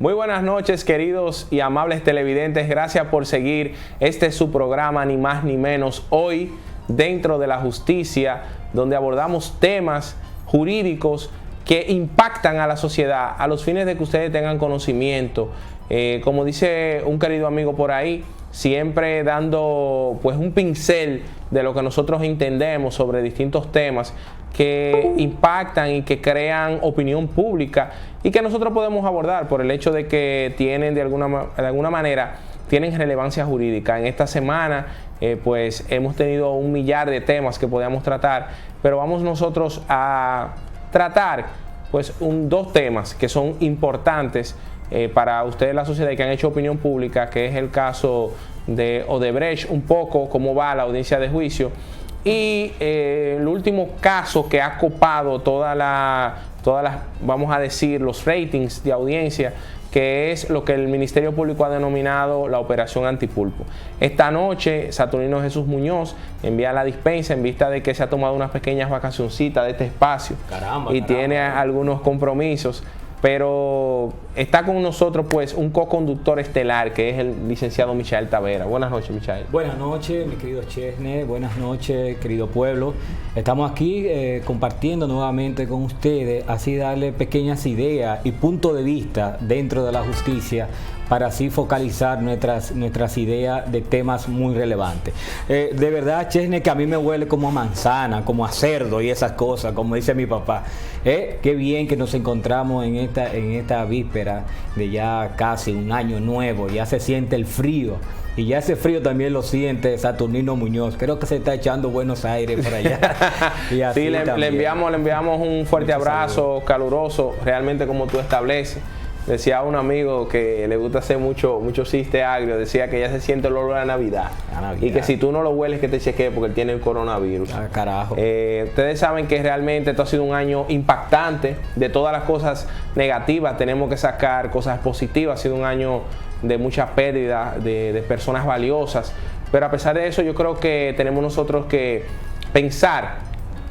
Muy buenas noches, queridos y amables televidentes. Gracias por seguir su programa, ni más ni menos, hoy dentro de la justicia, donde abordamos temas jurídicos que impactan a la sociedad a los fines de que ustedes tengan conocimiento. Como dice un querido amigo por ahí, siempre dando pues un pincel de lo que nosotros entendemos sobre distintos temas que impactan y que crean opinión pública y que nosotros podemos abordar por el hecho de que tienen de alguna manera tienen relevancia jurídica. En esta semana pues hemos tenido un millar de temas que podíamos tratar, pero vamos nosotros a tratar pues dos temas que son importantes para ustedes, la sociedad, y que han hecho opinión pública, que es el caso de Odebrecht, un poco cómo va la audiencia de juicio, y el último caso que ha copado todas las, vamos a decir, los ratings de audiencia, que es lo que el Ministerio Público ha denominado la Operación Antipulpo. Esta noche, Saturnino Jesús Muñoz envía la dispensa en vista de que se ha tomado unas pequeñas vacacioncitas de este espacio. Caramba. Tiene algunos compromisos, pero está con nosotros pues un co-conductor estelar, que es el licenciado Michael Tavera. Buenas noches, Michael. Buenas noches, mi querido Chesne. Buenas noches, querido pueblo. Estamos aquí compartiendo nuevamente con ustedes, así darle pequeñas ideas y puntos de vista dentro de la justicia, para así focalizar nuestras ideas de temas muy relevantes. De verdad, Chesne, que a mí me huele como a manzana, como a cerdo y esas cosas, como dice mi papá. Qué bien que nos encontramos en esta víspera de ya casi un año nuevo. Ya se siente el frío. Y ya ese frío también lo siente Saturnino Muñoz. Creo que se está echando Buenos Aires por allá. Y así sí, le enviamos un fuerte abrazo caluroso, realmente como tú estableces. Decía un amigo que le gusta hacer mucho chiste agrio, decía que ya se siente el olor a Navidad. Y que si tú no lo hueles, que te chequee porque él tiene el coronavirus. Carajo. Ustedes saben que realmente esto ha sido un año impactante. De todas las cosas negativas tenemos que sacar cosas positivas. Ha sido un año de mucha pérdida de personas valiosas. Pero a pesar de eso, yo creo que tenemos nosotros que pensar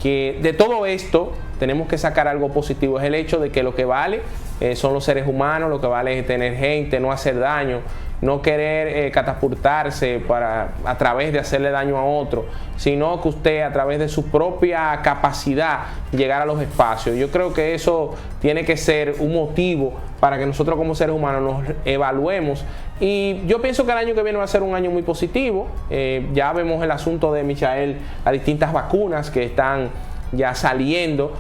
que de todo esto tenemos que sacar algo positivo. Es el hecho de que lo que vale son los seres humanos, lo que vale es tener gente, no hacer daño, no querer catapultarse a través de hacerle daño a otro, sino que usted a través de su propia capacidad llegar a los espacios. Yo creo que eso tiene que ser un motivo para que nosotros como seres humanos nos evaluemos, y yo pienso que el año que viene va a ser un año muy positivo. Ya vemos el asunto de Michael, las distintas vacunas que están ya saliendo.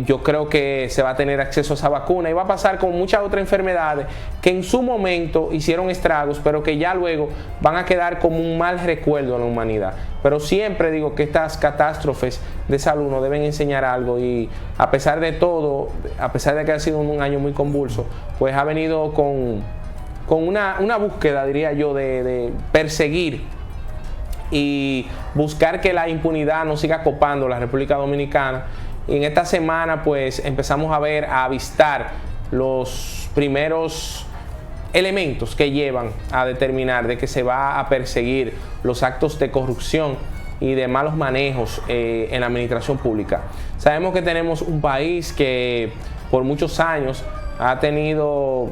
Yo creo que se va a tener acceso a esa vacuna, y va a pasar con muchas otras enfermedades que en su momento hicieron estragos, pero que ya luego van a quedar como un mal recuerdo en la humanidad. Pero siempre digo que estas catástrofes de salud nos deben enseñar algo, y a pesar de todo, a pesar de que ha sido un año muy convulso, pues ha venido con una búsqueda, diría yo, de perseguir y buscar que la impunidad no siga copando la República Dominicana. Y en esta semana pues empezamos a avistar los primeros elementos que llevan a determinar de que se va a perseguir los actos de corrupción y de malos manejos en la administración pública. Sabemos que tenemos un país que por muchos años ha tenido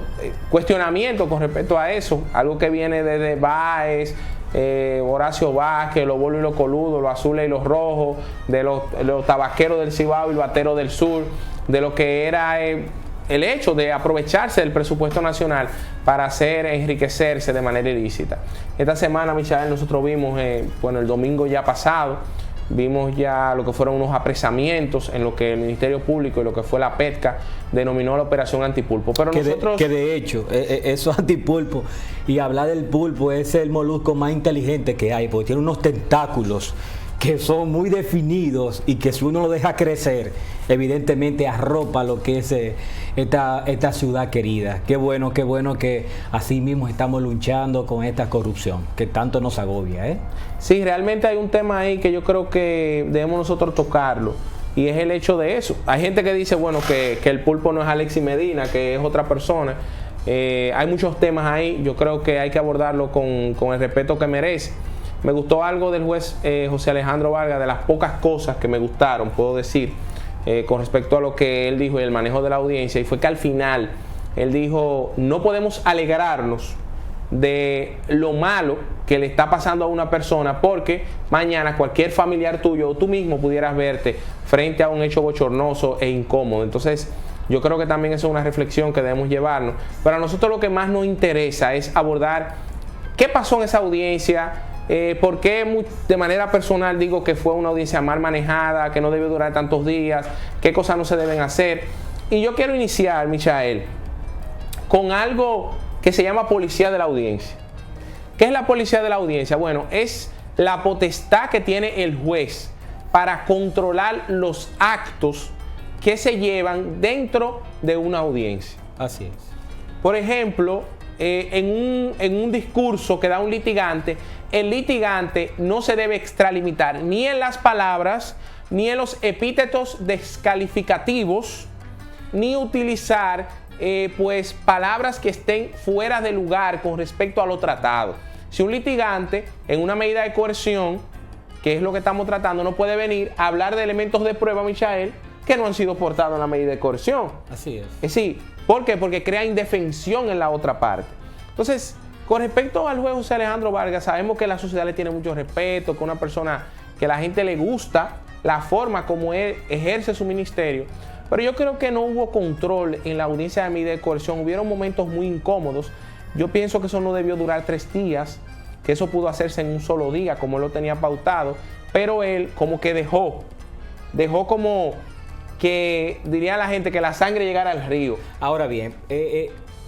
cuestionamiento con respecto a eso, algo que viene desde Báez, Horacio Vázquez, los bolos y los coludos, los azules y los rojos, de los tabaqueros del Cibao y los bateros del sur, de lo que era el hecho de aprovecharse del presupuesto nacional para enriquecerse de manera ilícita. Esta semana, Michael, nosotros vimos, el domingo ya pasado, vimos ya lo que fueron unos apresamientos en lo que el Ministerio Público y lo que fue la PETCA denominó la Operación Antipulpo. Pero que de hecho, eso antipulpo, y hablar del pulpo, es el molusco más inteligente que hay, porque tiene unos tentáculos que son muy definidos, y que si uno lo deja crecer, evidentemente arropa lo que es esta ciudad querida. Qué bueno que así mismo estamos luchando con esta corrupción que tanto nos agobia. Sí, realmente hay un tema ahí que yo creo que debemos nosotros tocarlo, y es el hecho de eso. Hay gente que dice, bueno, que el pulpo no es Alexis Medina, que es otra persona. Hay muchos temas ahí, yo creo que hay que abordarlo con el respeto que merece. Me gustó algo del juez José Alejandro Vargas, de las pocas cosas que me gustaron, puedo decir, con respecto a lo que él dijo y el manejo de la audiencia, y fue que al final Él dijo, no podemos alegrarnos de lo malo que le está pasando a una persona, porque mañana cualquier familiar tuyo o tú mismo pudieras verte frente a un hecho bochornoso e incómodo. Entonces yo creo que también eso es una reflexión que debemos llevarnos, pero a nosotros lo que más nos interesa es abordar qué pasó en esa audiencia, por qué de manera personal digo que fue una audiencia mal manejada, que no debe durar tantos días, qué cosas no se deben hacer. Y yo quiero iniciar, Michael, con algo que se llama policía de la audiencia. ¿Qué es la policía de la audiencia? Bueno, es la potestad que tiene el juez para controlar los actos que se llevan dentro de una audiencia. Así es. Por ejemplo, en un discurso que da un litigante, el litigante no se debe extralimitar ni en las palabras, ni en los epítetos descalificativos, ni utilizar pues palabras que estén fuera de lugar con respecto a lo tratado. Si un litigante en una medida de coerción, que es lo que estamos tratando, no puede venir a hablar de elementos de prueba, Michael, que no han sido portados en la medida de coerción. Así es. Sí, ¿por qué? Porque crea indefensión en la otra parte. Entonces, con respecto al juez José Alejandro Vargas, sabemos que la sociedad le tiene mucho respeto, que una persona que a la gente le gusta la forma como él ejerce su ministerio. Pero yo creo que no hubo control en la audiencia de medida de coerción. Hubieron momentos muy incómodos. Yo pienso que eso no debió durar 3 días, que eso pudo hacerse en un solo día, como él lo tenía pautado. Pero él como que dejó como que, diría la gente, que la sangre llegara al río. Ahora bien,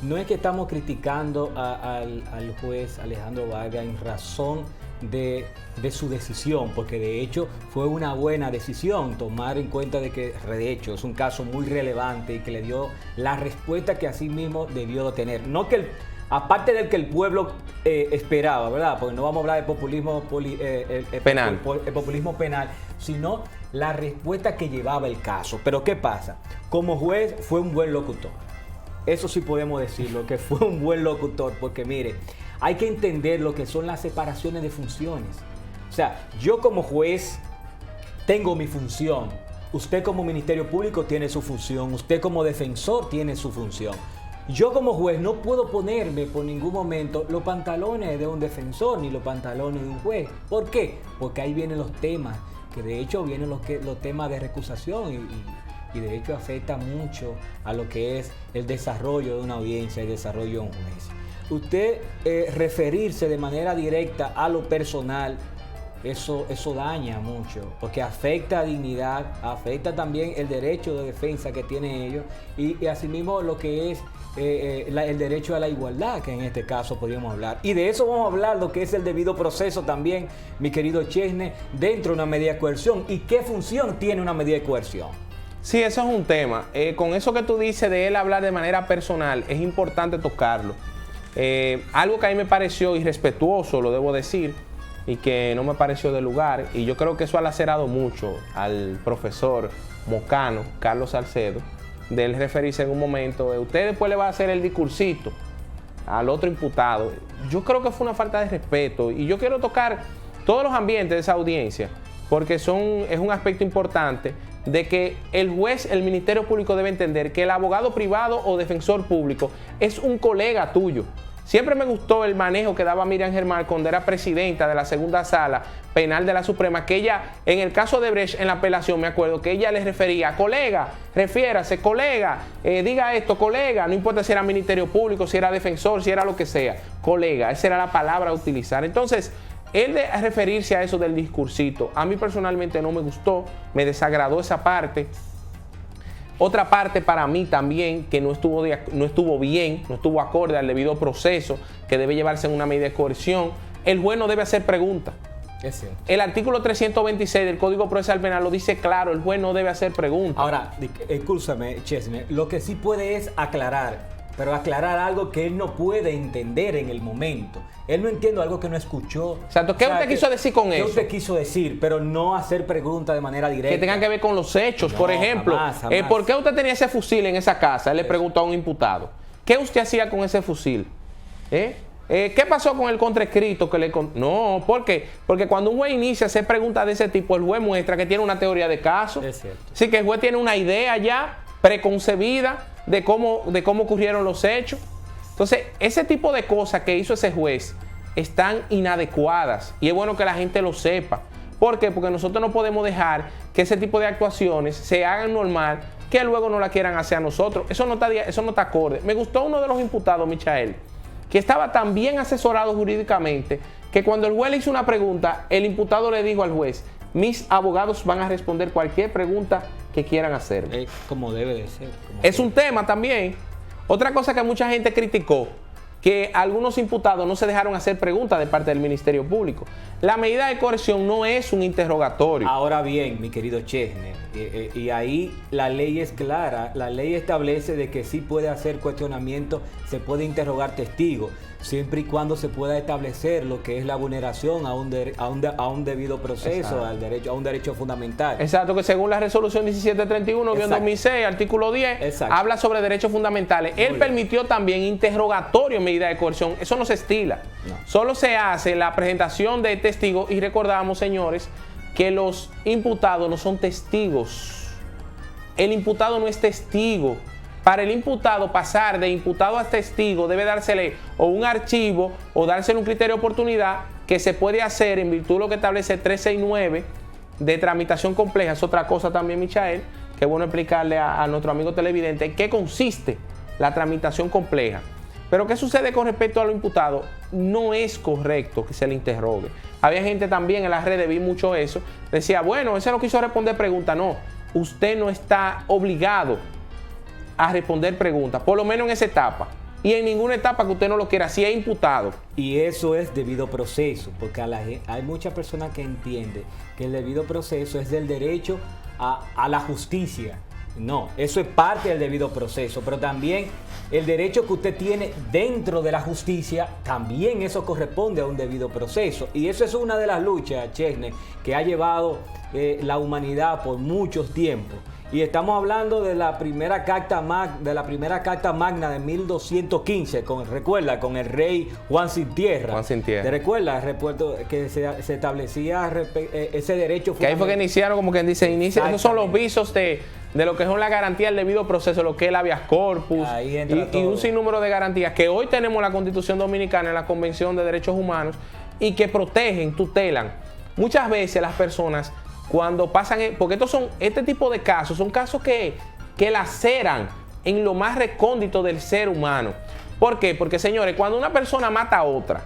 no es que estamos criticando al juez Alejandro Vargas en razón de su decisión, porque de hecho fue una buena decisión tomar en cuenta de que de hecho es un caso muy relevante y que le dio la respuesta que así mismo debió tener. No que aparte del que el pueblo esperaba, ¿verdad? Porque no vamos a hablar de populismo penal. El populismo penal, sino la respuesta que llevaba el caso. Pero ¿qué pasa? Como juez fue un buen locutor. Eso sí podemos decirlo, que fue un buen locutor, porque mire, hay que entender lo que son las separaciones de funciones. O sea, yo como juez tengo mi función, usted como Ministerio Público tiene su función, usted como defensor tiene su función. Yo como juez no puedo ponerme por ningún momento los pantalones de un defensor ni los pantalones de un juez. ¿Por qué? Porque ahí vienen los temas, que de hecho vienen los temas de recusación y de hecho afecta mucho a lo que es el desarrollo de una audiencia, el desarrollo de un juez. Usted referirse de manera directa a lo personal, eso daña mucho, porque afecta a dignidad, afecta también el derecho de defensa que tienen ellos y asimismo lo que es el derecho a la igualdad, que en este caso podríamos hablar. Y de eso vamos a hablar, lo que es el debido proceso también, mi querido Chesney, dentro de una medida de coerción y qué función tiene una medida de coerción. Sí, eso es un tema. Con eso que tú dices de él hablar de manera personal, es importante tocarlo. Algo que a mí me pareció irrespetuoso, lo debo decir, y que no me pareció de lugar, y yo creo que eso ha lacerado mucho al profesor mocano, Carlos Salcedo, de él referirse en un momento, usted después le va a hacer el discursito al otro imputado. Yo creo que fue una falta de respeto, y yo quiero tocar todos los ambientes de esa audiencia, porque es un aspecto importante de que el juez, el Ministerio Público debe entender que el abogado privado o defensor público es un colega tuyo. Siempre me gustó el manejo que daba Miriam Germán cuando era presidenta de la segunda sala penal de la Suprema, que ella, en el caso de Brecht, en la apelación, me acuerdo que ella les refería, colega, refiérase, colega, diga esto, colega, no importa si era Ministerio Público, si era defensor, si era lo que sea, colega, esa era la palabra a utilizar. Entonces, él de referirse a eso del discursito, a mí personalmente no me gustó, me desagradó esa parte. Otra parte para mí también que no estuvo bien, no estuvo acorde al debido proceso que debe llevarse en una medida de coerción. El juez no debe hacer preguntas. El artículo 326 del Código Procesal Penal lo dice claro, el juez no debe hacer preguntas. Ahora, escúchame, Chesney, lo que sí puede es aclarar, pero aclarar algo que él no puede entender en el momento. Él no entiende algo que no escuchó. Exacto. ¿Qué usted quiso decir con eso? ¿Qué usted quiso decir? Pero no hacer preguntas de manera directa. Que tengan que ver con los hechos. No, por ejemplo, jamás. ¿Por qué usted tenía ese fusil en esa casa? Él le preguntó a un imputado. ¿Qué usted hacía con ese fusil? ¿Qué pasó con el contraescrito que le No, ¿por qué? Porque cuando un juez inicia a hacer preguntas de ese tipo, el juez muestra que tiene una teoría de caso. Es cierto. Sí, que el juez tiene una idea ya preconcebida de cómo ocurrieron los hechos. Entonces, ese tipo de cosas que hizo ese juez están inadecuadas y es bueno que la gente lo sepa. ¿Por qué? Porque nosotros no podemos dejar que ese tipo de actuaciones se hagan normal, que luego no la quieran hacer a nosotros. Eso no está acorde. Me gustó uno de los imputados, Michael, que estaba tan bien asesorado jurídicamente que cuando el juez le hizo una pregunta, el imputado le dijo al juez: mis abogados van a responder cualquier pregunta que quieran hacer. Como debe de ser. Es un tema también. Otra cosa que mucha gente criticó, que algunos imputados no se dejaron hacer preguntas de parte del Ministerio Público. La medida de coerción no es un interrogatorio. Ahora bien, mi querido Chesne, y ahí la ley es clara, la ley establece de que sí puede hacer cuestionamiento, se puede interrogar testigos, siempre y cuando se pueda establecer lo que es la vulneración a un debido proceso, a un derecho fundamental. Exacto, que según la resolución 1731-2006, artículo 10, habla sobre derechos fundamentales. Él permitió también interrogatorio en medida de coerción. Eso no se estila. No. Solo se hace la presentación de testigos y recordamos, señores, que los imputados no son testigos. El imputado no es testigo. Para el imputado pasar de imputado a testigo debe dársele o un archivo o dársele un criterio de oportunidad que se puede hacer en virtud de lo que establece 369 de tramitación compleja. Es otra cosa también, Michael, que es bueno explicarle a nuestro amigo televidente en qué consiste la tramitación compleja. Pero ¿qué sucede con respecto a los imputados? No es correcto que se le interrogue. Había gente también en las redes, vi mucho eso, decía, bueno, ese no quiso responder preguntas. No, usted no está obligado a responder preguntas, por lo menos en esa etapa. Y en ninguna etapa que usted no lo quiera, si es imputado. Y eso es debido proceso, porque hay muchas personas que entienden que el debido proceso es del derecho a la justicia. No, eso es parte del debido proceso, pero también el derecho que usted tiene dentro de la justicia, también eso corresponde a un debido proceso. Y eso es una de las luchas, Chesne, que ha llevado la humanidad por muchos tiempos. Y estamos hablando de la primera carta magna de 1215, recuerda, con el rey Juan Sin Tierra. Juan Sin Tierra. ¿Te recuerdas? Recuerdo que se establecía ese derecho. Que ahí fue que iniciaron, como quien dice, esos son los visos de lo que son la garantía del debido proceso, lo que es el habeas corpus y un sinnúmero de garantías que hoy tenemos en la Constitución Dominicana, en la Convención de Derechos Humanos, y que protegen, tutelan. Muchas veces las personas, cuando pasan, porque este tipo de casos son casos que laceran en lo más recóndito del ser humano. ¿Por qué? Porque, señores, cuando una persona mata a otra,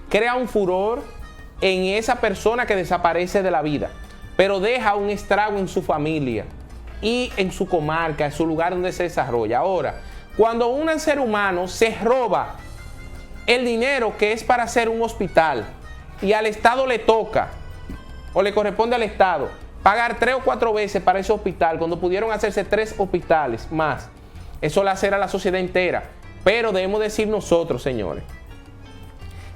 crea un furor en esa persona que desaparece de la vida, pero deja un estrago en su familia y en su comarca, en su lugar donde se desarrolla. Ahora, cuando un ser humano se roba el dinero que es para hacer un hospital, y al Estado le toca, o le corresponde al Estado, pagar 3 o 4 veces para ese hospital, cuando pudieron hacerse 3 hospitales más, eso lacera a la sociedad entera. Pero debemos decir nosotros, señores,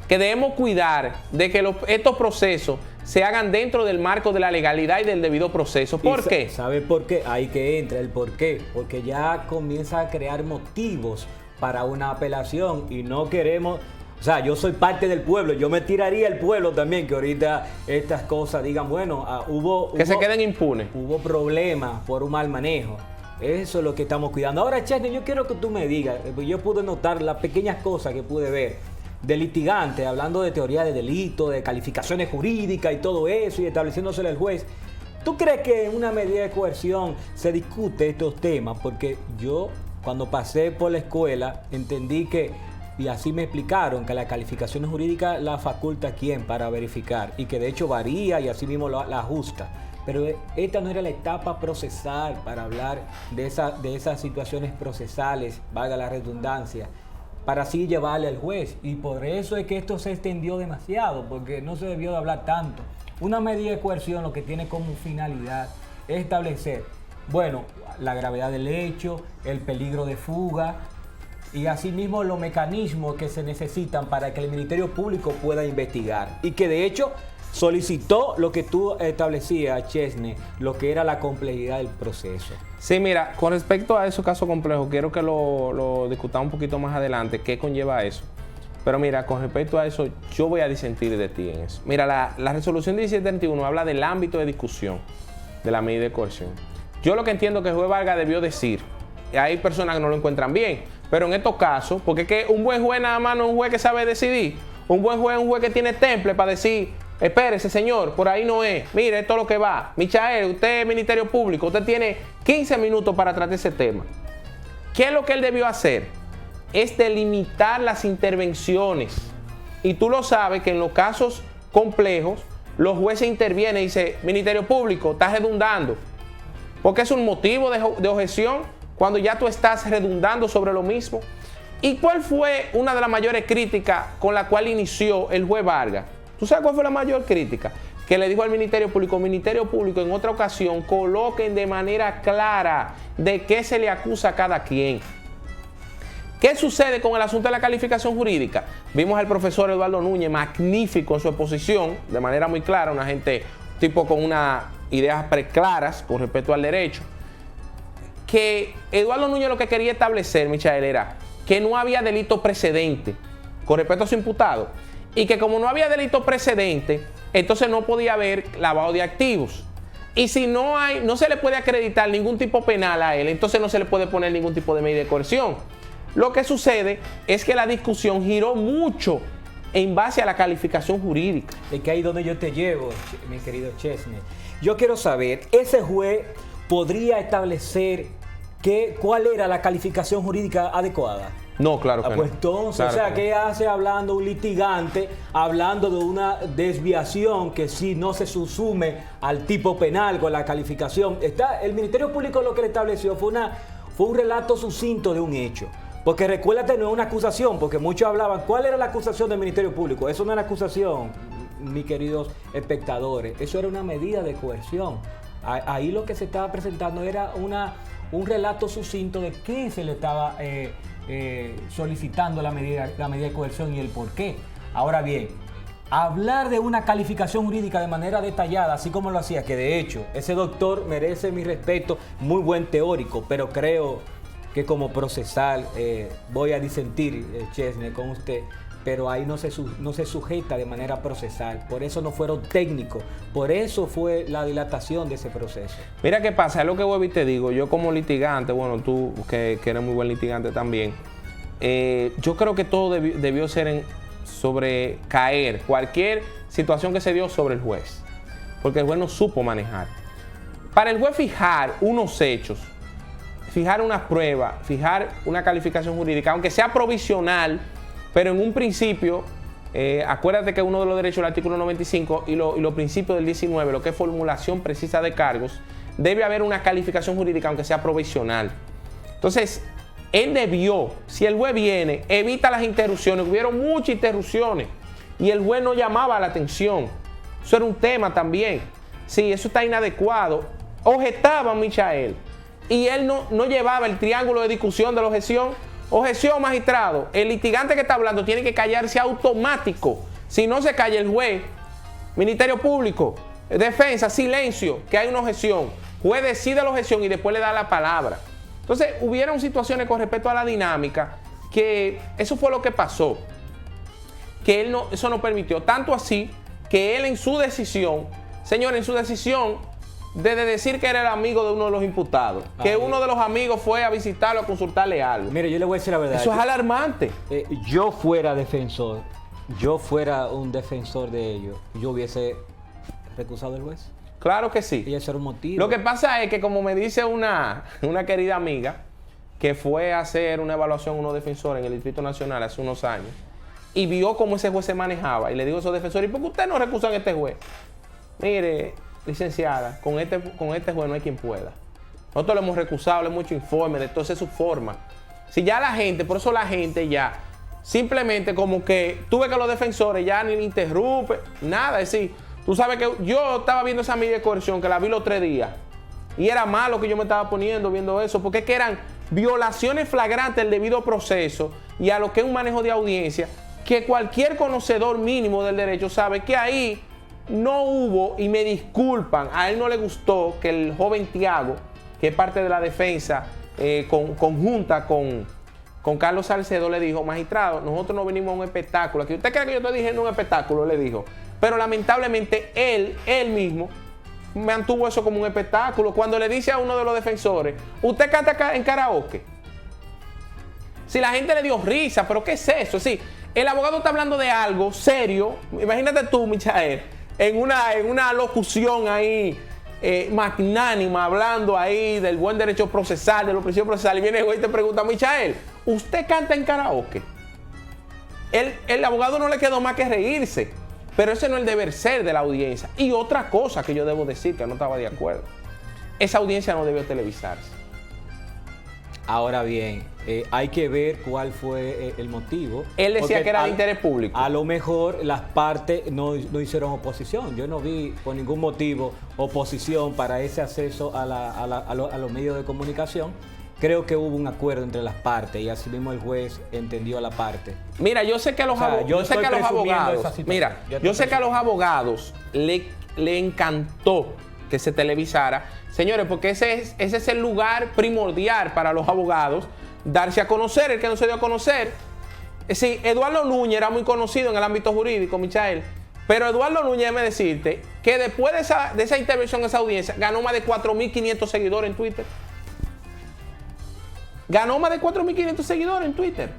que debemos cuidar de que estos procesos se hagan dentro del marco de la legalidad y del debido proceso. ¿Por qué? ¿Sabe por qué? Ahí que entra el por qué. Porque ya comienza a crear motivos para una apelación y no queremos... O sea, yo soy parte del pueblo, yo me tiraría el pueblo también, que ahorita estas cosas digan, bueno, que se queden impunes. Hubo problemas por un mal manejo. Eso es lo que estamos cuidando. Ahora, Chesne, yo quiero que tú me digas, yo pude notar las pequeñas cosas que pude ver de litigante, hablando de teoría de delito, de calificaciones jurídicas y todo eso, y estableciéndosele al juez. ¿Tú crees que en una medida de coerción se discute estos temas? Porque yo, cuando pasé por la escuela, entendí que, y así me explicaron, que la calificación jurídica la faculta quién para verificar, y que de hecho varía y así mismo la ajusta. Pero esta no era la etapa procesal para hablar de esas situaciones procesales, valga la redundancia, para así llevarle al juez. Y por eso es que esto se extendió demasiado, porque no se debió de hablar tanto. Una medida de coerción lo que tiene como finalidad es establecer, bueno, la gravedad del hecho, el peligro de fuga, y asimismo los mecanismos que se necesitan para que el Ministerio Público pueda investigar. Y que de hecho solicitó lo que tú establecías, Chesne, lo que era la complejidad del proceso. Sí, mira, con respecto a esos casos complejos, quiero que lo discutamos un poquito más adelante, qué conlleva eso. Pero mira, con respecto a eso, yo voy a disentir de ti en eso. Mira, la resolución 1731 habla del ámbito de discusión de la medida de coerción, Yo lo que entiendo que el juez Vargas debió decir, hay personas que no lo encuentran bien, pero en estos casos, porque es que un buen juez nada más no es un juez que sabe decidir, un buen juez es un juez que tiene temple para decir, espérese señor, por ahí no es, mire, esto es lo que va. Michael, usted es Ministerio Público, usted tiene 15 minutos para tratar ese tema. ¿Qué es lo que él debió hacer? Es delimitar las intervenciones. Y tú lo sabes que en los casos complejos, los jueces intervienen y dicen, Ministerio Público, estás redundando. Porque es un motivo de objeción cuando ya tú estás redundando sobre lo mismo. ¿Y cuál fue una de las mayores críticas con la cual inició el juez Vargas? ¿Tú sabes cuál fue la mayor crítica? Que le dijo al Ministerio Público, en otra ocasión, coloquen de manera clara de qué se le acusa a cada quien. ¿Qué sucede con el asunto de la calificación jurídica? Vimos al profesor Eduardo Núñez, magnífico en su exposición, de manera muy clara, una gente tipo con unas ideas preclaras con respecto al derecho, que Eduardo Núñez lo que quería establecer, Michael, era que no había delito precedente con respecto a su imputado, y que como no había delito precedente, entonces no podía haber lavado de activos. Y si no se le puede acreditar ningún tipo penal a él, entonces no se le puede poner ningún tipo de medida de coerción. Lo que sucede es que la discusión giró mucho en base a la calificación jurídica. Es que ahí donde yo te llevo, mi querido Chesney. Yo quiero saber, ¿ese juez podría establecer cuál era la calificación jurídica adecuada? No, claro que pues no. entonces, Claro o sea, que ¿qué hace hablando un litigante, hablando de una desviación que si no se subsume al tipo penal con la calificación? El Ministerio Público lo que le estableció fue un relato sucinto de un hecho. Porque recuérdate, no es una acusación, porque muchos hablaban, ¿cuál era la acusación del Ministerio Público? Eso no era acusación, mis queridos espectadores, eso era una medida de coerción. Ahí lo que se estaba presentando era un relato sucinto de qué se le estaba solicitando la medida de coerción y el por qué. Ahora bien, hablar de una calificación jurídica de manera detallada, así como lo hacía, que de hecho ese doctor merece mi respeto, muy buen teórico, pero creo que como procesal voy a disentir, Chesney, con usted, pero ahí no se sujeta de manera procesal. Por eso no fueron técnicos, por eso fue la dilatación de ese proceso. Mira qué pasa, es lo que vuelvo y te digo, yo como litigante, bueno, tú que eres muy buen litigante también, yo creo que todo debió ser sobre caer cualquier situación que se dio sobre el juez, porque el juez no supo manejar. Para el juez fijar unos hechos, fijar una prueba, fijar una calificación jurídica, aunque sea provisional, pero en un principio, acuérdate que uno de los derechos del artículo 95 y los principios del 19, lo que es formulación precisa de cargos, debe haber una calificación jurídica, aunque sea provisional. Entonces, él debió, si el juez viene, evita las interrupciones, hubieron muchas interrupciones y el juez no llamaba la atención. Eso era un tema también. Sí, eso está inadecuado. Objetaba a Michael y él no llevaba el triángulo de discusión de la objeción. Objeción, magistrado. El litigante que está hablando tiene que callarse automático. Si no se calla el juez, Ministerio Público, defensa, silencio, que hay una objeción. Juez decide la objeción y después le da la palabra. Entonces, hubieron situaciones con respecto a la dinámica que eso fue lo que pasó. Que él eso no permitió. Tanto así que él en su decisión, señor, en su decisión, de decir que era el amigo de uno de los imputados, que uno de los amigos fue a visitarlo, a consultarle algo. Mire, yo le voy a decir la verdad. Eso es alarmante. Yo fuera defensor, yo fuera un defensor de ellos, yo hubiese recusado al juez. Claro que sí. Y ese era un motivo. Lo que pasa es que, como me dice una querida amiga, que fue a hacer una evaluación a unos defensores en el Distrito Nacional hace unos años, y vio cómo ese juez se manejaba, y le digo a esos defensores, ¿y por qué ustedes no recusan a este juez? Mire, licenciada, con este juez no hay quien pueda. Nosotros lo hemos recusado, le hemos hecho informes, de toda su forma. Si ya la gente, por eso la gente ya, simplemente como que tú ves que los defensores ya ni interrumpen, nada, es decir, tú sabes que yo estaba viendo esa medida de coerción, que la vi los 3 días, y era malo que yo me estaba poniendo viendo eso, porque es que eran violaciones flagrantes del debido proceso y a lo que es un manejo de audiencia, que cualquier conocedor mínimo del derecho sabe que ahí no hubo, y me disculpan, a él no le gustó que el joven Tiago, que es parte de la defensa conjunta con Carlos Salcedo, le dijo, magistrado, nosotros no venimos a un espectáculo aquí. ¿Usted cree que yo estoy diciendo un espectáculo? Le dijo. Pero lamentablemente él mismo mantuvo eso como un espectáculo. Cuando le dice a uno de los defensores, usted canta en karaoke. Si la gente le dio risa, pero ¿qué es eso? Sí, el abogado está hablando de algo serio. Imagínate tú, Michael, en una locución ahí magnánima, hablando ahí del buen derecho procesal, de los principios procesales, y viene el güey y te pregunta, Michael, ¿usted canta en karaoke? El abogado no le quedó más que reírse, pero ese no es el deber ser de la audiencia. Y otra cosa que yo debo decir, que no estaba de acuerdo, esa audiencia no debió televisarse. Ahora bien, hay que ver cuál fue el motivo. Él decía que era de interés público. A lo mejor las partes no hicieron oposición. Yo no vi por ningún motivo oposición para ese acceso a los medios de comunicación. Creo que hubo un acuerdo entre las partes y así mismo el juez entendió a la parte. Mira, yo sé que a los abogados le encantó que se televisara. Señores, porque ese es el lugar primordial para los abogados, darse a conocer. El que no se dio a conocer. Sí, Eduardo Núñez era muy conocido en el ámbito jurídico, Michael, pero Eduardo Núñez, déjame decirte que después de esa intervención en esa audiencia, ganó más de 4.500 seguidores en Twitter. Ganó más de 4.500 seguidores en Twitter.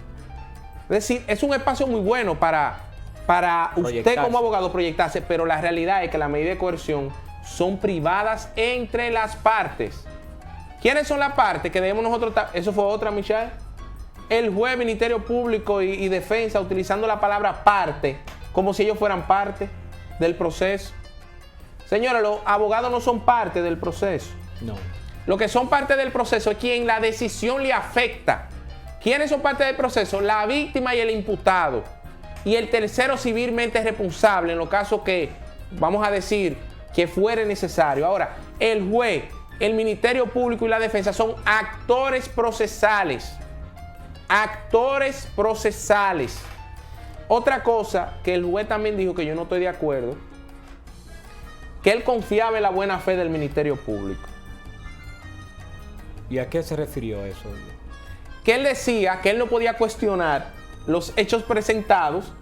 Es decir, es un espacio muy bueno para usted como abogado proyectarse, pero la realidad es que las medidas de coerción son privadas entre las partes. ¿Quiénes son las partes que debemos nosotros? Eso fue otra, Michelle. El juez, Ministerio Público y Defensa utilizando la palabra parte como si ellos fueran parte del proceso. Señores, los abogados no son parte del proceso. No. Lo que son parte del proceso es quien la decisión le afecta. ¿Quiénes son parte del proceso? La víctima y el imputado. Y el tercero civilmente responsable en los casos que, vamos a decir, que fuere necesario. Ahora, el juez, el Ministerio Público y la Defensa son actores procesales. Actores procesales. Otra cosa que el juez también dijo, que yo no estoy de acuerdo, que él confiaba en la buena fe del Ministerio Público. ¿Y a qué se refirió eso? Que él decía que él no podía cuestionar los hechos presentados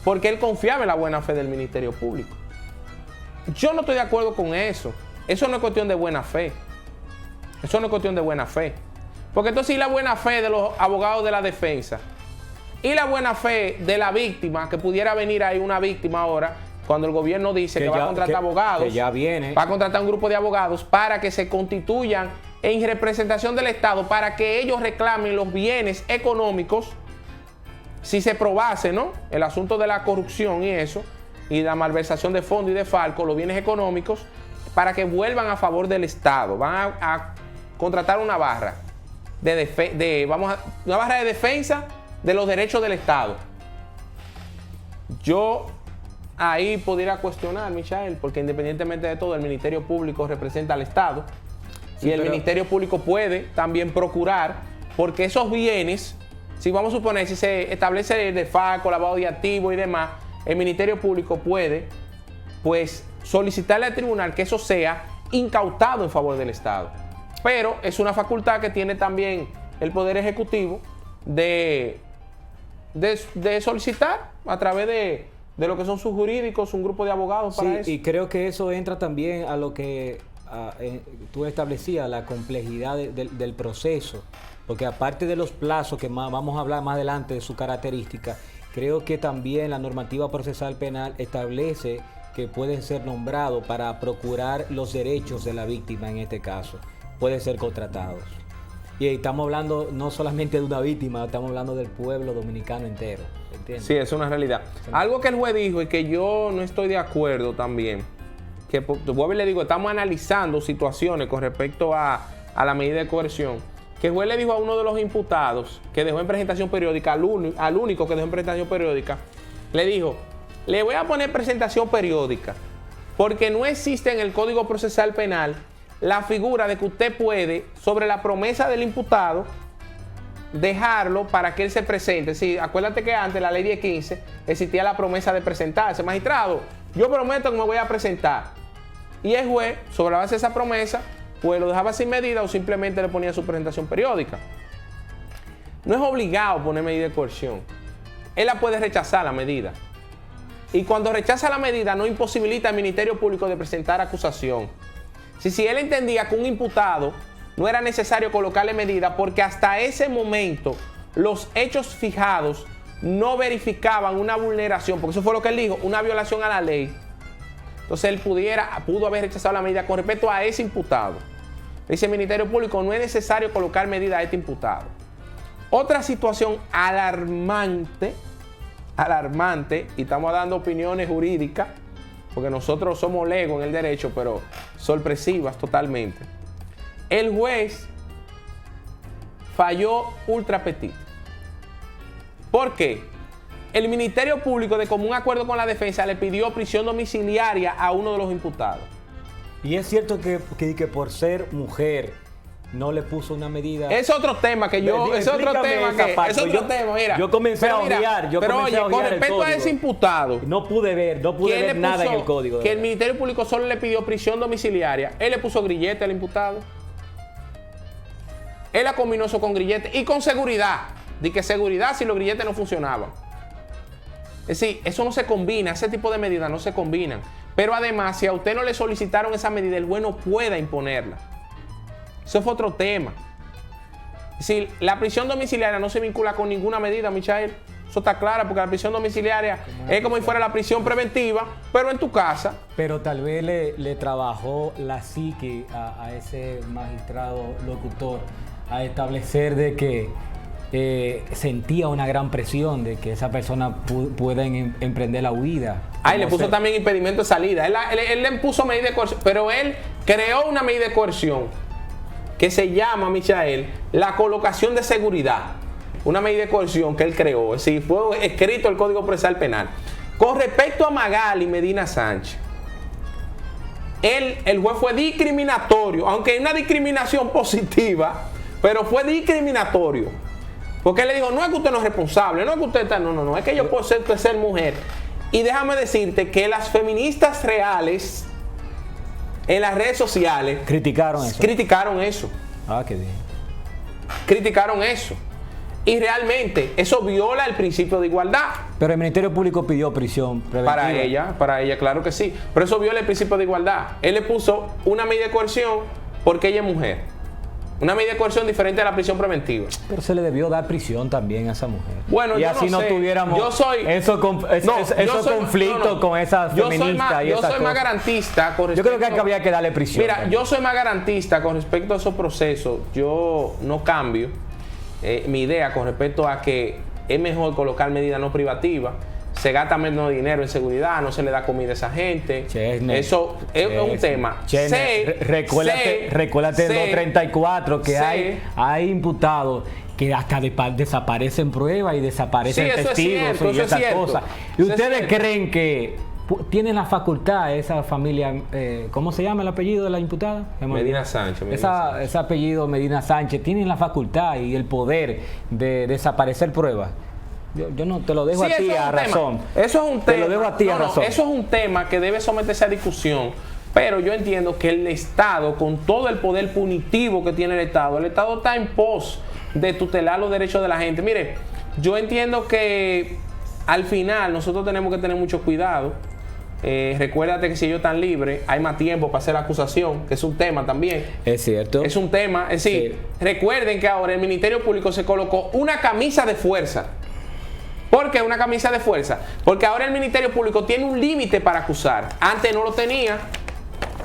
porque él confiaba en la buena fe del Ministerio Público. Yo no estoy de acuerdo con eso. Eso no es cuestión de buena fe. Eso no es cuestión de buena fe. Porque entonces, ¿y la buena fe de los abogados de la defensa? ¿Y la buena fe de la víctima? Que pudiera venir ahí una víctima ahora, cuando el gobierno dice que va a contratar abogados. Que ya viene. Va a contratar un grupo de abogados para que se constituyan en representación del Estado, para que ellos reclamen los bienes económicos, si se probase, ¿no?, el asunto de la corrupción y eso, y la malversación de fondos y de falco, los bienes económicos, para que vuelvan a favor del Estado. Van a contratar una barra una barra de defensa de los derechos del Estado. Yo ahí pudiera cuestionar, Michael, porque independientemente de todo, el Ministerio Público representa al Estado. Sí, y el Ministerio Público puede también procurar, porque esos bienes, si vamos a suponer, si se establece el desfalco, lavado de activos y demás, el Ministerio Público puede, pues, solicitarle al tribunal que eso sea incautado en favor del Estado. Pero es una facultad que tiene también el Poder Ejecutivo de solicitar a través de lo que son sus jurídicos, un grupo de abogados para eso. Y creo que eso entra también a lo que tú establecías, la complejidad del proceso, porque aparte de los plazos, que vamos a hablar más adelante de su característica, creo que también la normativa procesal penal establece que pueden ser nombrados para procurar los derechos de la víctima. En este caso pueden ser contratados, y estamos hablando no solamente de una víctima, estamos hablando del pueblo dominicano entero, ¿entiendes? Sí, es una realidad. Algo que el juez dijo y que yo no estoy de acuerdo también, que le digo, estamos analizando situaciones con respecto a la medida de coerción, que el juez le dijo a uno de los imputados que dejó en presentación periódica, al único que dejó en presentación periódica, le dijo, le voy a poner presentación periódica, porque no existe en el Código Procesal Penal la figura de que usted puede, sobre la promesa del imputado, dejarlo para que él se presente. Sí, acuérdate que antes, la ley 1015, existía la promesa de presentarse. Magistrado, yo prometo que me voy a presentar. Y el juez, sobre la base de esa promesa, pues lo dejaba sin medida o simplemente le ponía su presentación periódica. No es obligado poner medida de coerción. Él la puede rechazar, la medida. y cuando rechaza la medida no imposibilita al Ministerio Público de presentar acusación. Si él entendía que un imputado no era necesario colocarle medida porque hasta ese momento los hechos fijados no verificaban una vulneración, porque eso fue lo que él dijo, una violación a la ley. Entonces él pudo haber rechazado la medida con respecto a ese imputado. Dice el Ministerio Público, no es necesario colocar medida a este imputado. Otra situación alarmante, y estamos dando opiniones jurídicas, porque nosotros somos legos en el derecho, pero sorpresivas totalmente. El juez falló ultra petit. ¿Por qué? El Ministerio Público, de común acuerdo con la defensa, le pidió prisión domiciliaria a uno de los imputados. Y es cierto que por ser mujer no le puso una medida. Es otro tema que yo. Es otro tema que. Es otro tema, mira. Yo comencé a odiar. Pero oye, con respecto a ese imputado. No pude ver nada en el código. Que el Ministerio Público solo le pidió prisión domiciliaria. Él le puso grillete al imputado. Él la combinó eso con grillete y con seguridad. De que seguridad si los grilletes no funcionaban. Es decir, eso no se combina, ese tipo de medidas no se combinan. Pero además, si a usted no le solicitaron esa medida, el juez no pueda imponerla. Eso fue otro tema. Es decir, la prisión domiciliaria no se vincula con ninguna medida, Michael. Eso está claro, porque la prisión domiciliaria es como si fuera la prisión preventiva, pero en tu casa. Pero tal vez le trabajó la psique a ese magistrado locutor a establecer de que sentía una gran presión de que esa persona pueda emprender la huida. Le puso también impedimento de salida. Él le puso medida de coerción, pero él creó una medida de coerción que se llama, Michael, la colocación de seguridad. Una medida de coerción que él creó. Es decir, fue escrito el Código Procesal Penal. Con respecto a Magali Medina Sánchez, el juez fue discriminatorio, aunque hay una discriminación positiva, pero fue discriminatorio. Porque él le dijo, no es que usted no es responsable, no es que usted está, no, es que yo puedo ser mujer. Y déjame decirte que las feministas reales en las redes sociales criticaron eso. Ah, qué bien. Criticaron eso. Y realmente eso viola el principio de igualdad. Pero el Ministerio Público pidió prisión preventiva. Para ella, claro que sí. Pero eso viola el principio de igualdad. Él le puso una medida de coerción porque ella es mujer. Una medida de coerción diferente a la prisión preventiva. Pero se le debió dar prisión también a esa mujer. Bueno, y así no tuviéramos esos conflictos con esas feministas. Yo soy más garantista con respecto. Yo creo que había que darle prisión. Mira, yo soy más garantista con respecto a esos procesos. Yo no cambio mi idea con respecto a que es mejor colocar medidas no privativas. Se gasta menos dinero en seguridad, no se le da comida a esa gente. Chesney, eso es un tema. Recuérdate 234 que hay imputados que hasta desaparecen pruebas y desaparecen testigos y esas cosas. ¿Y ustedes creen que tienen la facultad esa familia, ¿cómo se llama el apellido de la imputada? Medina Sánchez. Ese apellido Medina Sánchez, tienen la facultad y el poder de desaparecer pruebas? Yo no te lo dejo a ti a razón. Eso es un tema. Te lo dejo a ti a razón. Eso es un tema que debe someterse a discusión. Pero yo entiendo que el Estado, con todo el poder punitivo que tiene el Estado está en pos de tutelar los derechos de la gente. Mire, yo entiendo que al final nosotros tenemos que tener mucho cuidado. Recuérdate que si ellos están libres, hay más tiempo para hacer la acusación, que es un tema también. Es cierto. Es un tema. Es decir, recuerden que ahora el Ministerio Público se colocó una camisa de fuerza. ¿Por qué una camisa de fuerza? Porque ahora el Ministerio Público tiene un límite para acusar. Antes no lo tenía.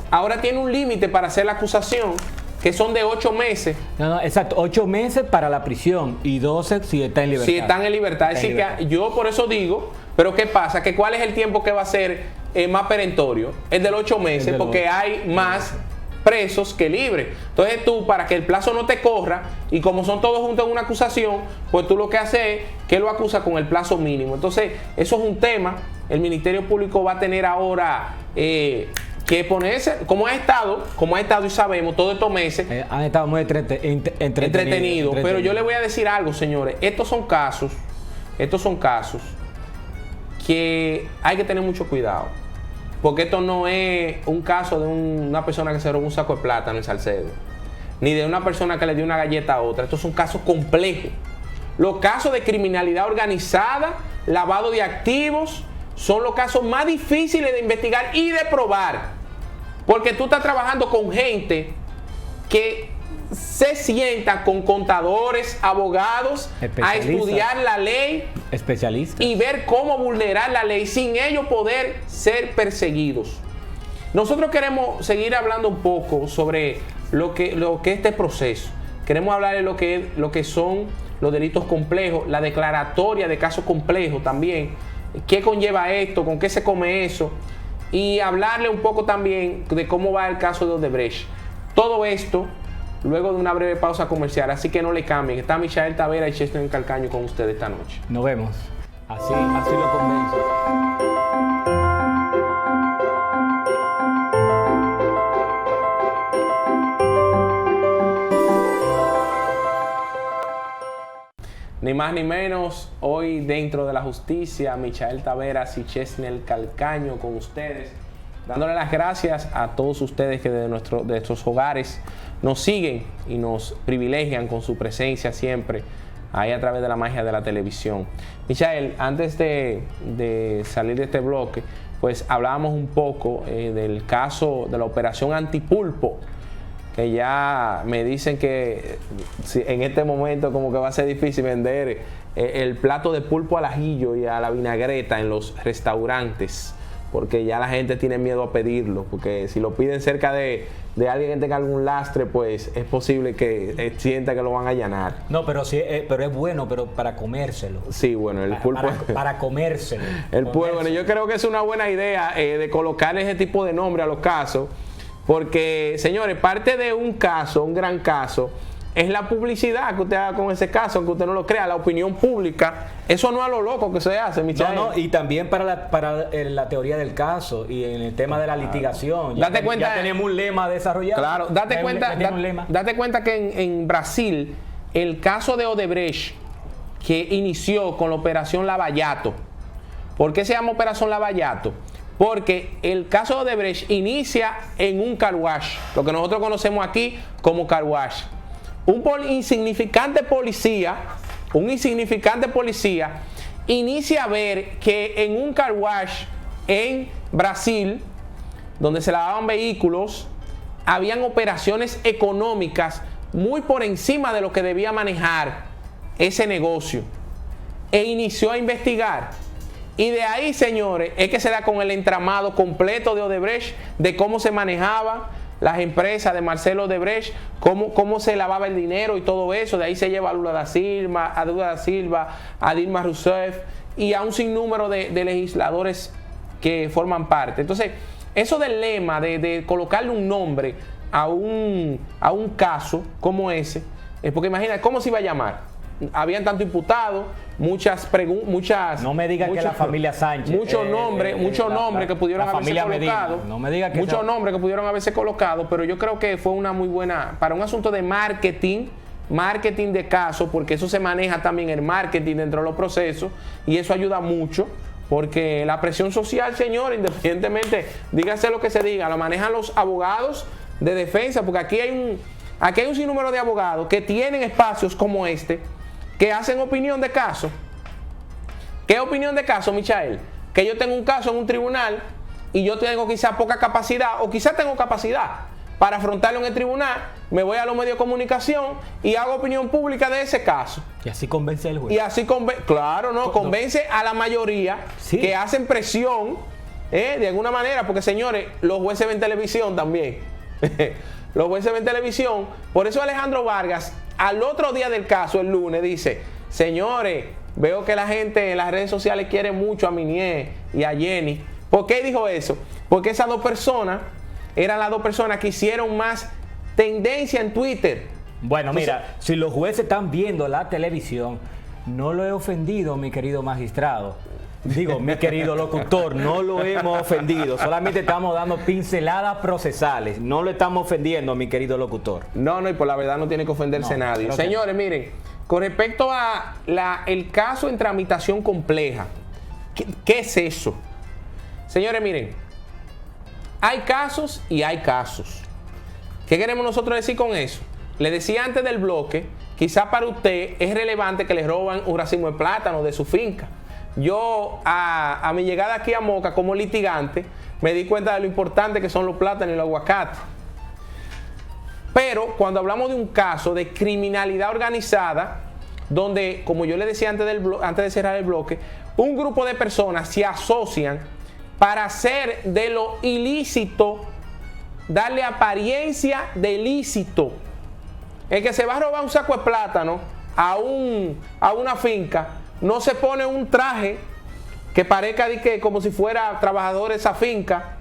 Ahora tiene un límite para hacer la acusación, que son de 8 meses. No, exacto. 8 meses para la prisión y 12 si está en libertad. Si están en libertad. Es decir, que yo por eso digo, pero ¿qué pasa? Que ¿cuál es el tiempo que va a ser más perentorio? El del 8 meses, porque hay más presos que libres. Entonces tú, para que el plazo no te corra, y como son todos juntos en una acusación, pues tú lo que haces es que lo acusa con el plazo mínimo. Entonces eso es un tema. El Ministerio Público va a tener ahora que ponerse, como ha estado y sabemos todos estos meses han estado muy entretenidos. Pero yo le voy a decir algo, señores. Estos son casos que hay que tener mucho cuidado. Porque esto no es un caso de una persona que se robó un saco de plata en el Salcedo, ni de una persona que le dio una galleta a otra. Estos son casos complejos. Los casos de criminalidad organizada, lavado de activos, son los casos más difíciles de investigar y de probar. Porque tú estás trabajando con gente que se sientan con contadores, abogados, a estudiar la ley, especialistas, y ver cómo vulnerar la ley sin ellos poder ser perseguidos. Nosotros queremos seguir hablando un poco sobre lo que es este proceso. Queremos hablar de lo que son los delitos complejos, la declaratoria de casos complejos también, qué conlleva esto, con qué se come eso, y hablarle un poco también de cómo va el caso de Odebrecht. Todo esto luego de una breve pausa comercial, así que no le cambien. Está Michael Tavera y Chesnel Calcaño con ustedes esta noche. Nos vemos. Así lo convenzo. Ni más ni menos, hoy dentro de la justicia, Michael Taveras y Chesnel Calcaño con ustedes, dándole las gracias a todos ustedes que de nuestros hogares nos siguen y nos privilegian con su presencia siempre ahí a través de la magia de la televisión. Michael, antes de salir de este bloque, pues hablábamos un poco del caso de la operación Antipulpo, que ya me dicen que en este momento como que va a ser difícil vender el plato de pulpo al ajillo y a la vinagreta en los restaurantes, porque ya la gente tiene miedo a pedirlo, porque si lo piden cerca de alguien que tenga algún lastre, pues es posible que sienta que lo van a allanar. No, pero sí, pero es bueno, pero para comérselo. Sí, bueno, el pulpo... Para comérselo. El pulpo, bueno, yo creo que es una buena idea de colocar ese tipo de nombre a los casos, porque, señores, parte de un caso, un gran caso, es la publicidad que usted haga con ese caso, aunque usted no lo crea, la opinión pública. Eso no es a lo loco que se hace, Michael. No, y también para la teoría del caso y en el tema de la litigación. Ya tenemos un lema desarrollado. Claro, date cuenta que en Brasil, el caso de Odebrecht, que inició con la operación Lavallato. ¿Por qué se llama operación Lavallato? Porque el caso de Odebrecht inicia en un car wash, lo que nosotros conocemos aquí como car wash. Un insignificante policía inicia a ver que en un car wash en Brasil, donde se lavaban vehículos, habían operaciones económicas muy por encima de lo que debía manejar ese negocio. E inició a investigar. Y de ahí, señores, es que se da con el entramado completo de Odebrecht, de cómo se manejaba las empresas de Marcelo Odebrecht, cómo se lavaba el dinero y todo eso. De ahí se lleva a Lula da Silva, a Dilma Rousseff y a un sinnúmero de legisladores que forman parte. Entonces, eso del lema de colocarle un nombre a un caso como ese, es porque imagina cómo se iba a llamar. Habían tanto imputados, muchas preguntas. No me digas que la familia Sánchez. Muchos nombres que pudieron haberse colocado. No me digas que muchos nombres que pudieron haberse colocado, pero yo creo que fue una muy buena, para un asunto de marketing de casos, porque eso se maneja también el marketing dentro de los procesos, y eso ayuda mucho, porque la presión social, señor, independientemente, dígase lo que se diga, la manejan los abogados de defensa, porque aquí hay un sinnúmero de abogados que tienen espacios como este, que hacen opinión de caso. ¿Qué opinión de caso, Michael? Que yo tengo un caso en un tribunal y yo tengo quizá poca capacidad, o quizá tengo capacidad para afrontarlo en el tribunal, me voy a los medios de comunicación y hago opinión pública de ese caso. Y así convence al juez. Y así convence a la mayoría, sí, que hacen presión, de alguna manera, porque, señores, los jueces ven televisión también. Los jueces ven televisión. Por eso Alejandro Vargas, al otro día del caso, el lunes, dice: señores, veo que la gente en las redes sociales quiere mucho a Minier y a Jenny. ¿Por qué dijo eso? Porque esas dos personas eran las dos personas que hicieron más tendencia en Twitter. Bueno, mira, si los jueces están viendo la televisión, no lo he ofendido, mi querido magistrado. Digo, mi querido locutor, no lo hemos ofendido, solamente estamos dando pinceladas procesales, no lo estamos ofendiendo, mi querido locutor. No, y por la verdad no tiene que ofenderse nadie. Señores, miren, con respecto a el caso en tramitación compleja, ¿qué es eso? Señores, miren, hay casos y hay casos. ¿Qué queremos nosotros decir con eso? Le decía antes del bloque, quizá para usted es relevante que le roban un racimo de plátano de su finca. yo a mi llegada aquí a Moca como litigante, me di cuenta de lo importante que son los plátanos y los aguacates. Pero cuando hablamos de un caso de criminalidad organizada, donde, como yo le decía antes de cerrar el bloque, un grupo de personas se asocian para hacer de lo ilícito, darle apariencia de lícito. El que se va a robar un saco de plátano a una finca, no se pone un traje que parezca de que como si fuera trabajador de esa finca.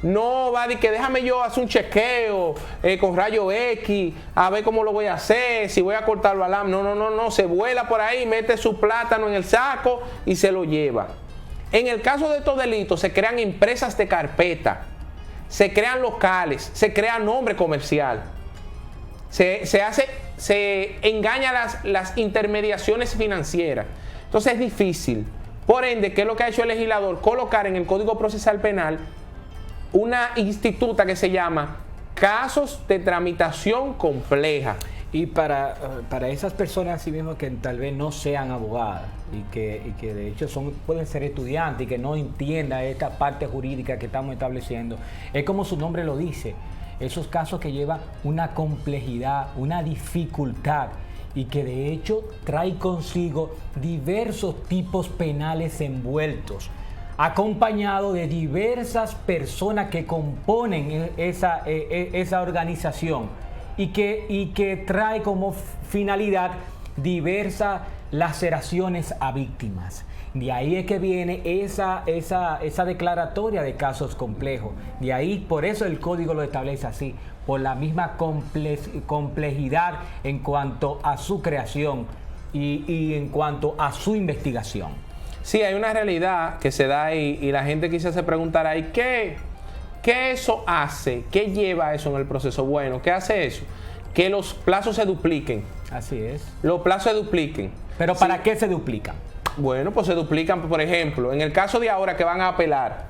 No va de que déjame yo hacer un chequeo con rayo X, a ver cómo lo voy a hacer, si voy a cortarlo al alambre. No, se vuela por ahí, mete su plátano en el saco y se lo lleva. En el caso de estos delitos se crean empresas de carpeta, se crean locales, se crea nombre comercial, se engaña las intermediaciones financieras. Entonces es difícil. Por ende, ¿qué es lo que ha hecho el legislador? Colocar en el Código Procesal Penal una instituta que se llama casos de tramitación compleja. Y para esas personas así mismo que tal vez no sean abogadas y que de hecho pueden ser estudiantes y que no entiendan esta parte jurídica que estamos estableciendo, es como su nombre lo dice, esos casos que llevan una complejidad, una dificultad y que de hecho trae consigo diversos tipos penales envueltos, acompañado de diversas personas que componen esa organización y que trae como finalidad diversas laceraciones a víctimas. De ahí es que viene esa declaratoria de casos complejos. De ahí, por eso el código lo establece así, por la misma complejidad en cuanto a su creación y en cuanto a su investigación. Sí, hay una realidad que se da ahí y la gente quizás se preguntará, ¿y qué eso hace? ¿Qué lleva eso en el proceso? Bueno, ¿qué hace eso? Que los plazos se dupliquen. Así es. Los plazos se dupliquen. ¿Pero para qué se duplican? Bueno, pues se duplican, por ejemplo, en el caso de ahora que van a apelar,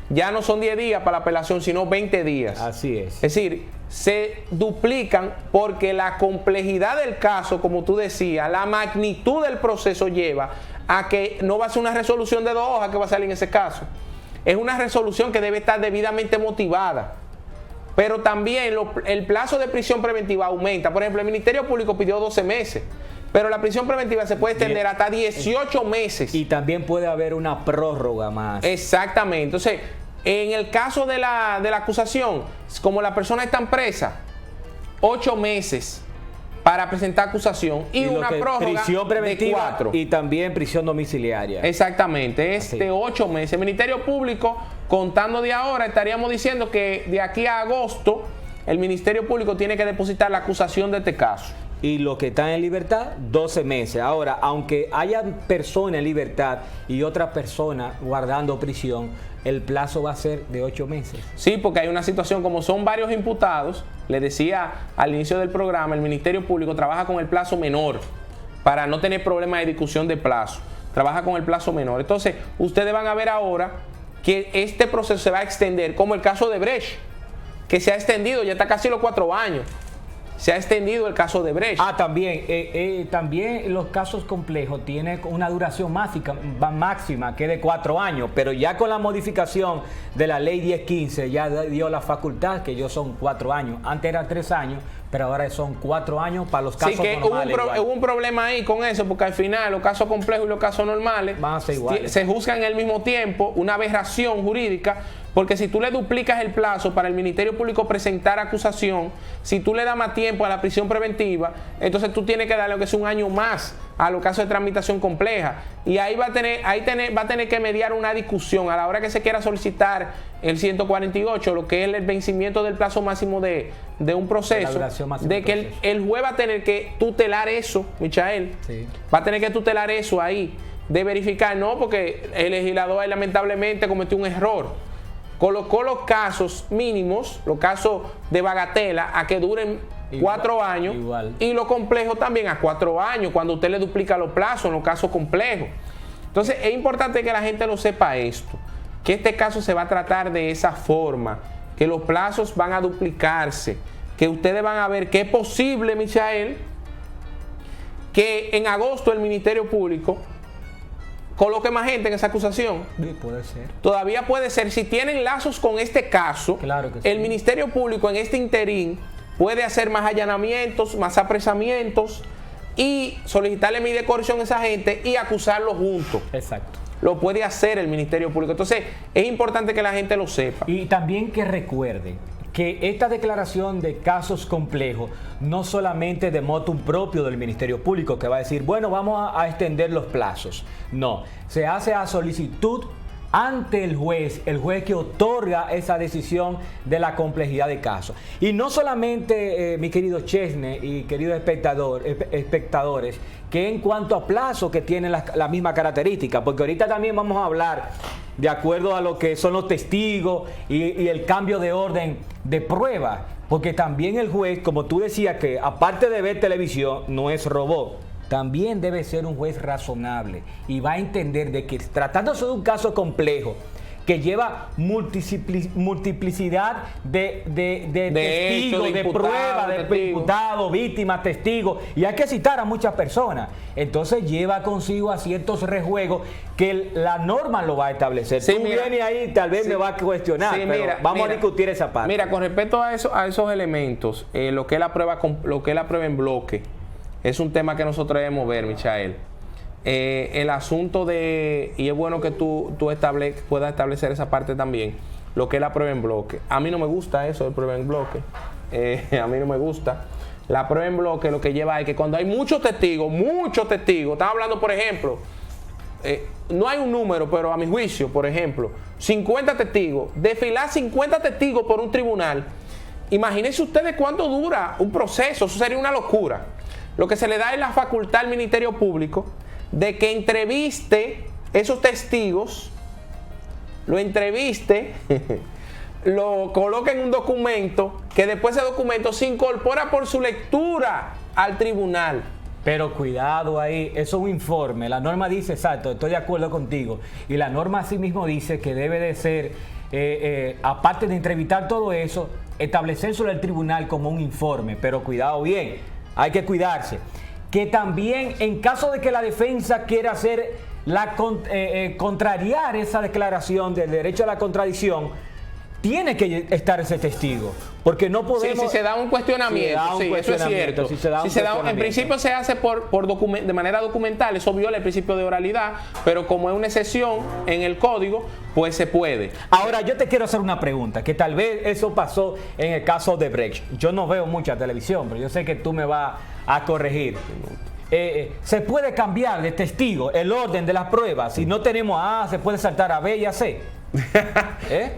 ya no son 10 días para la apelación, sino 20 días. Así es. Es decir, se duplican porque la complejidad del caso, como tú decías, la magnitud del proceso lleva a que no va a ser una resolución de 2 hojas que va a salir en ese caso. Es una resolución que debe estar debidamente motivada. Pero también el plazo de prisión preventiva aumenta. Por ejemplo, el Ministerio Público pidió 12 meses. Pero la prisión preventiva se puede extender hasta 18 meses. Y también puede haber una prórroga más. Exactamente. Entonces, en el caso de la acusación, como la persona está presa, 8 meses para presentar acusación y una prórroga prisión preventiva de 4. Y también prisión domiciliaria. Exactamente, es de 8 meses. El Ministerio Público, contando de ahora, estaríamos diciendo que de aquí a agosto, el Ministerio Público tiene que depositar la acusación de este caso. Y los que están en libertad, 12 meses. Ahora, aunque haya personas en libertad y otras personas guardando prisión, el plazo va a ser de 8 meses. Sí, porque hay una situación, como son varios imputados, le decía al inicio del programa, el Ministerio Público trabaja con el plazo menor para no tener problemas de discusión de plazo. Trabaja con el plazo menor. Entonces, ustedes van a ver ahora que este proceso se va a extender, como el caso de Brecht, que se ha extendido, ya está casi los 4 años. Se ha extendido el caso de Brecht. También los casos complejos tienen una duración máxima que es de 4 años, pero ya con la modificación de la ley 1015 ya dio la facultad que ellos son 4 años. Antes eran 3 años, pero ahora son 4 años para los casos normales. Hubo un problema ahí con eso, porque al final los casos complejos y los casos normales van a ser iguales. Se juzgan en el mismo tiempo, una aberración jurídica, porque si tú le duplicas el plazo para el Ministerio Público presentar acusación, si tú le das más tiempo a la prisión preventiva, entonces tú tienes que darle, aunque sea un año más, a los casos de tramitación compleja. Y ahí va a tener que mediar una discusión a la hora que se quiera solicitar el 148, lo que es el vencimiento del plazo máximo de un proceso, de que el juez va a tener que tutelar eso, Michael, sí. Va a tener que tutelar eso ahí, de verificar, no, porque el legislador ahí lamentablemente cometió un error. Colocó los casos mínimos, los casos de bagatela, a que duren 4 años. Igual. Y lo complejo también a 4 años, cuando usted le duplica los plazos en los casos complejos. Entonces es importante que la gente lo sepa esto, que este caso se va a tratar de esa forma, que los plazos van a duplicarse, que ustedes van a ver que es posible, Michael, que en agosto el Ministerio Público coloque más gente en esa acusación. Sí, puede ser. Todavía puede ser, si tienen lazos con este caso, Claro que sí. el Ministerio Público en este interín puede hacer más allanamientos, más apresamientos y solicitarle medida de coerción a esa gente y acusarlo juntos. Exacto. Lo puede hacer el Ministerio Público. Entonces, es importante que la gente lo sepa. Y también que recuerden que esta declaración de casos complejos no solamente de motum propio del Ministerio Público, que va a decir, bueno, vamos a extender los plazos. No, se hace a solicitud ante el juez que otorga esa decisión de la complejidad de casos. Y no solamente, mi querido Chesney y queridos espectadores, que en cuanto a plazo que tienen la misma característica, porque ahorita también vamos a hablar de acuerdo a lo que son los testigos y el cambio de orden de prueba, porque también el juez, como tú decías, que aparte de ver televisión, no es robot. También debe ser un juez razonable y va a entender de que tratándose de un caso complejo que lleva multiplicidad de testigos, de pruebas, de imputados, víctimas, testigos, y hay que citar a muchas personas. Entonces lleva consigo a ciertos rejuegos que la norma lo va a establecer. Sí, Tú vienes ahí, tal vez me va a cuestionar, pero vamos a discutir esa parte. Mira, con respecto a esos elementos, lo que es la prueba en bloque, es un tema que nosotros debemos ver, Michael. El asunto de, y es bueno que tú puedas establecer esa parte también, lo que es la prueba en bloque. A mí no me gusta eso de prueba en bloque. A mí no me gusta. La prueba en bloque lo que lleva es que cuando hay muchos testigos, estamos hablando, por ejemplo, no hay un número, pero a mi juicio, por ejemplo, 50 testigos, desfilar 50 testigos por un tribunal. Imagínense ustedes cuánto dura un proceso, eso sería una locura. Lo que se le da es la facultad al Ministerio Público de que entreviste esos testigos, lo entreviste, lo coloque en un documento, que después ese documento se incorpora por su lectura al tribunal. Pero cuidado ahí, eso es un informe. La norma dice, exacto, estoy de acuerdo contigo. Y la norma así mismo dice que debe de ser, aparte de entrevistar todo eso, establecer sobre el tribunal como un informe. Pero cuidado bien, hay que cuidarse. Que también en caso de que la defensa quiera hacer contrariar esa declaración del derecho a la contradicción, tiene que estar ese testigo, porque no podemos... Sí, si se da un cuestionamiento, eso es cierto. En principio se hace de manera documental, eso viola el principio de oralidad, pero como es una excepción en el código, pues se puede. Ahora, yo te quiero hacer una pregunta, que tal vez eso pasó en el caso de Brecht. Yo no veo mucha televisión, pero yo sé que tú me vas a corregir. ¿Se puede cambiar de testigo el orden de las pruebas? Si no tenemos A, se puede saltar a B y a C.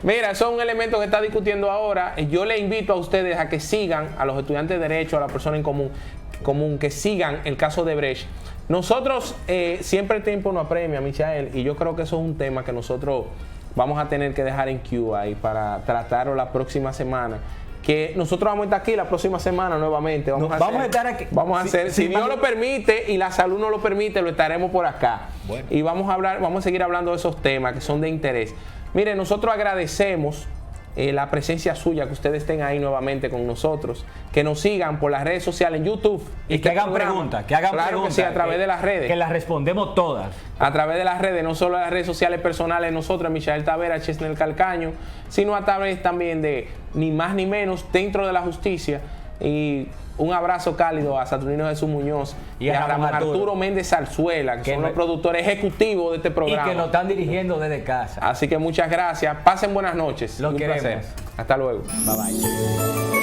Mira, eso es un elemento que está discutiendo ahora. Yo le invito a ustedes a que sigan, a los estudiantes de Derecho, a la persona en común, que sigan el caso de Brecht. Nosotros, siempre el tiempo nos apremia, Michael, y yo creo que eso es un tema que nosotros vamos a tener que dejar en queue ahí para tratarlo la próxima semana. Que nosotros vamos a estar aquí la próxima semana nuevamente. Vamos a estar aquí. Vamos a hacer, si Dios lo permite y la salud no lo permite, lo estaremos por acá. Bueno. Y vamos a seguir hablando de esos temas que son de interés. Mire, nosotros agradecemos la presencia suya, que ustedes estén ahí nuevamente con nosotros, que nos sigan por las redes sociales en YouTube. Y que hagan preguntas, claro que sí, a través de las redes. Que las respondemos todas. A través de las redes, no solo las redes sociales personales de nosotros, Michael Tavera, Chesney Calcaño, sino a través también de ni más ni menos dentro de la justicia. Y un abrazo cálido a Saturnino Jesús Muñoz y a Ramón Arturo Méndez Zarzuela, que son los productores ejecutivos de este programa. Y que nos están dirigiendo desde casa. Así que muchas gracias. Pasen buenas noches. Lo queremos. Placer. Hasta luego. Bye bye.